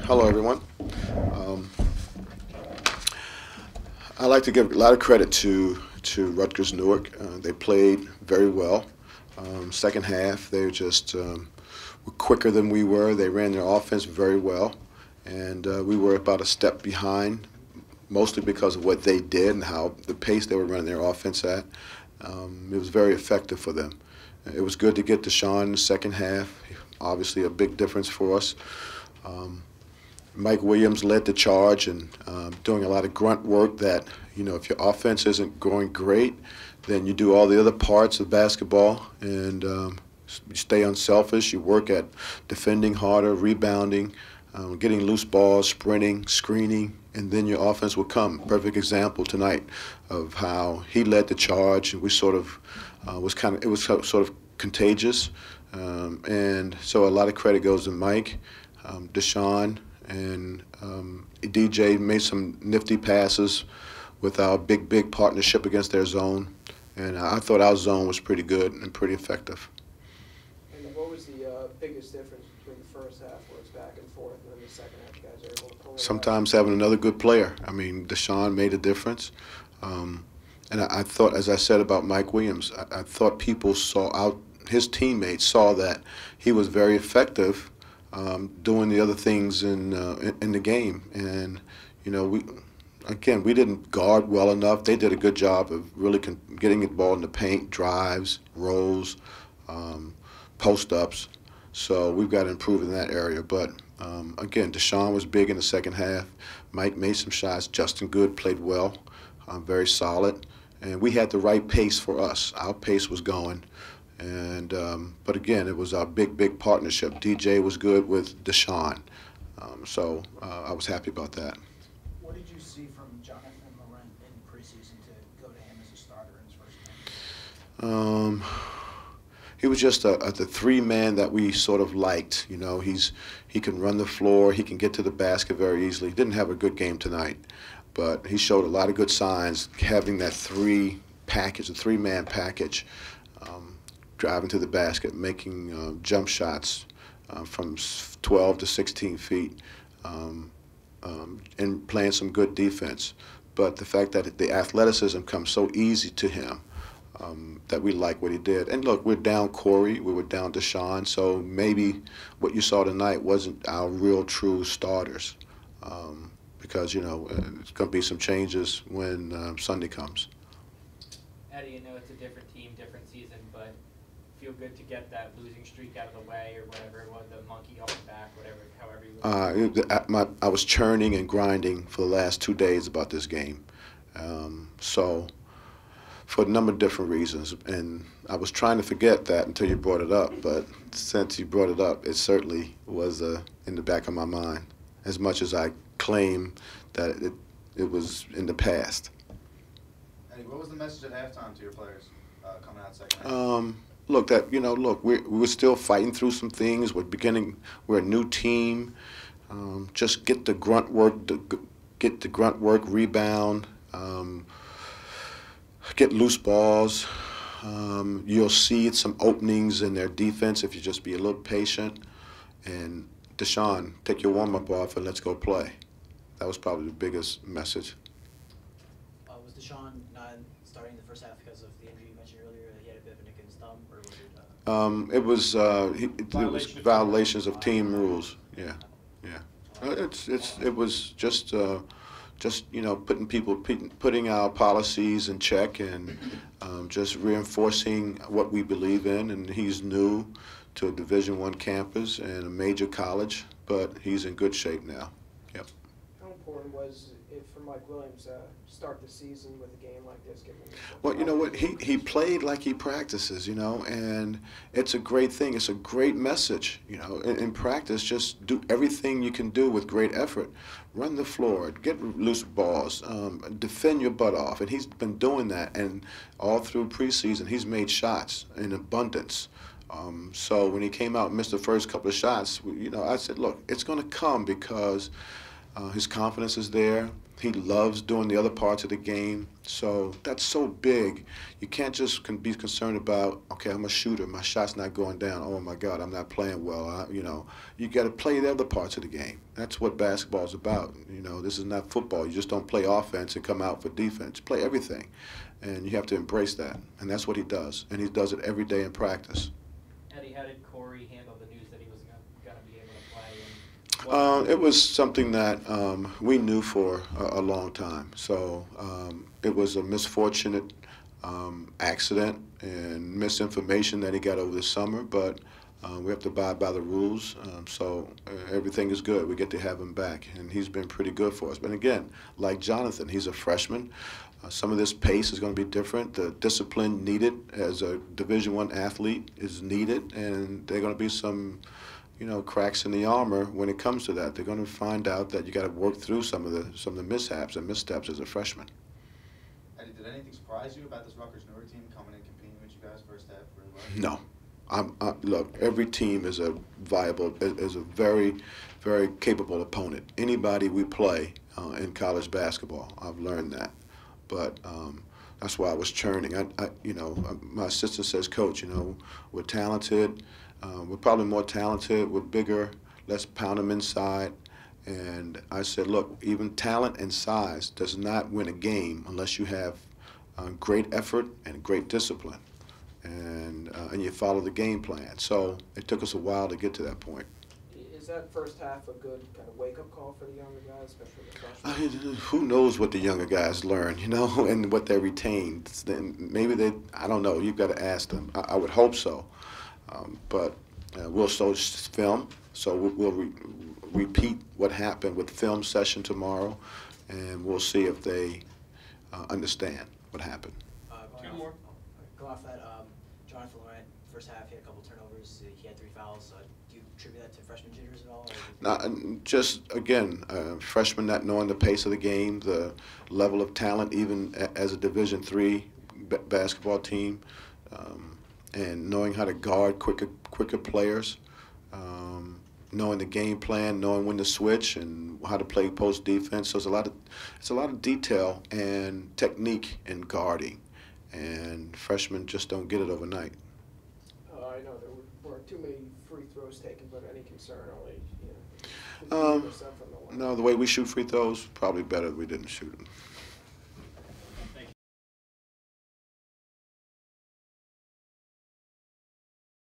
Hello, everyone. Um, I'd like to give a lot of credit to Rutgers-Newark. They played very well. Second half, they were quicker than we were. They ran their offense very well, and we were about a step behind, mostly because of what they did and how the pace they were running their offense at. It was very effective for them. It was good to get Deshaun in the second half. Obviously, a big difference for us. Mike Williams led the charge and doing a lot of grunt work that, if your offense isn't going great, then you do all the other parts of basketball and you stay unselfish. You work at defending harder, rebounding, getting loose balls, sprinting, screening, and then your offense will come. Perfect example tonight of how he led the charge, and we sort of it was sort of contagious. And so a lot of credit goes to Mike, Deshaun, and DJ made some nifty passes with our big partnership against their zone. And I thought our zone was pretty good and pretty effective. And what was the biggest difference between the first half, where it's back and forth, and then the second half, you guys are able to pull it Sometimes having another good player. I mean, Deshaun made a difference. And I thought, as I said about Mike Williams, I thought people his teammates saw that he was very effective doing the other things in the game. And, we didn't guard well enough. They did a good job of really getting the ball in the paint, drives, rolls, post-ups. So we've got to improve in that area. But, again, Deshaun was big in the second half. Mike made some shots. Justin Good played well, very solid. And we had the right pace for us. Our pace was going. And but again, it was our big partnership. DJ was good with Deshaun. So I was happy about that. What did you see from Jonathan Laurent in preseason to go to him as a starter in his first game? He was just the three-man that we sort of liked. He can run the floor. He can get to the basket very easily. He didn't have a good game tonight, but he showed a lot of good signs having that three-man package, driving to the basket, making jump shots from 12 to 16 feet, and playing some good defense. But the fact that the athleticism comes so easy to him, that we like what he did. And look, we're down Corey, we were down Deshaun, so maybe what you saw tonight wasn't our real true starters, because it's going to be some changes when Sunday comes. Eddie, I know it's a different team, different season, but feel good to get that losing streak out of the way, or whatever it was, the monkey off the back, however you look. I was churning and grinding for the last 2 days about this game. So for a number of different reasons, and I was trying to forget that until you brought it up, but since you brought it up, it certainly was in the back of my mind, as much as I claim that it was in the past. Eddie, what was the message at halftime to your players coming out second half? Look, we were still fighting through some things. We're a new team. Just get the grunt work, rebound, get loose balls. You'll see some openings in their defense if you just be a little patient. And Deshaun, take your warm-up off and let's go play. That was probably the biggest message. Was Deshaun not starting the first half because of the injury you mentioned earlier? He had a bit of a nick in his thumb, or was it? It was violations of team rules. Yeah. It was just putting our policies in check and just reinforcing what we believe in. And he's new to a Division I campus and a major college, but he's in good shape now. Yep. How important was it for Mike Williams to start the season with a game like this? Well, you know what? He played like he practices, and it's a great thing. It's a great message, in practice. Just do everything you can do with great effort. Run the floor, get loose balls, defend your butt off. And he's been doing that, and all through preseason, he's made shots in abundance. So when he came out and missed the first couple of shots, I said, look, it's going to come because His confidence is there. He loves doing the other parts of the game. So that's so big. You can't just be concerned about, okay, I'm a shooter. My shot's not going down. Oh, my God, I'm not playing well. You got to play the other parts of the game. That's what basketball is about. This is not football. You just don't play offense and come out for defense. Play everything. And you have to embrace that. And that's what he does. And he does it every day in practice. Eddie, how did Corey handle the news that he wasn't going to be able to play? And It was something that we knew for a long time. So it was a misfortunate accident and misinformation that he got over the summer, but we have to abide by the rules. So everything is good. We get to have him back, and he's been pretty good for us. But again, like Jonathan, he's a freshman. Some of this pace is going to be different. The discipline needed as a Division I athlete is needed, and there are going to be some cracks in the armor when it comes to that. They're going to find out that you got to work through some of the mishaps and missteps as a freshman. Eddie, did anything surprise you about this Rutgers-Newark team coming in competing with you guys first half really well? No. Look, every team is a very, very capable opponent. Anybody we play in college basketball, I've learned that. But that's why I was churning. My assistant says, Coach, we're talented. We're probably more talented. We're bigger. Let's pound them inside. And I said, look, even talent and size does not win a game unless you have great effort and great discipline, and you follow the game plan. So it took us a while to get to that point. Is that first half a good kind of wake-up call for the younger guys, especially the freshmen? Who knows what the younger guys learn, and what they retain. Then maybe I don't know. You've got to ask them. I would hope so. But we'll show film, so we'll repeat what happened with film session tomorrow, and we'll see if they understand what happened. Going off that, Jonathan Laurent, first half, he had a couple turnovers. He had 3 fouls. Do you attribute that to freshman jitters at all? Just, again, freshmen not knowing the pace of the game, the level of talent, even as a Division III basketball team, and knowing how to guard quicker players, knowing the game plan, knowing when to switch, and how to play post defense. So it's a lot of detail and technique in guarding, and freshmen just don't get it overnight. I know there weren't too many free throws taken, but any concern only, No, the way we shoot free throws, probably better if we didn't shoot them.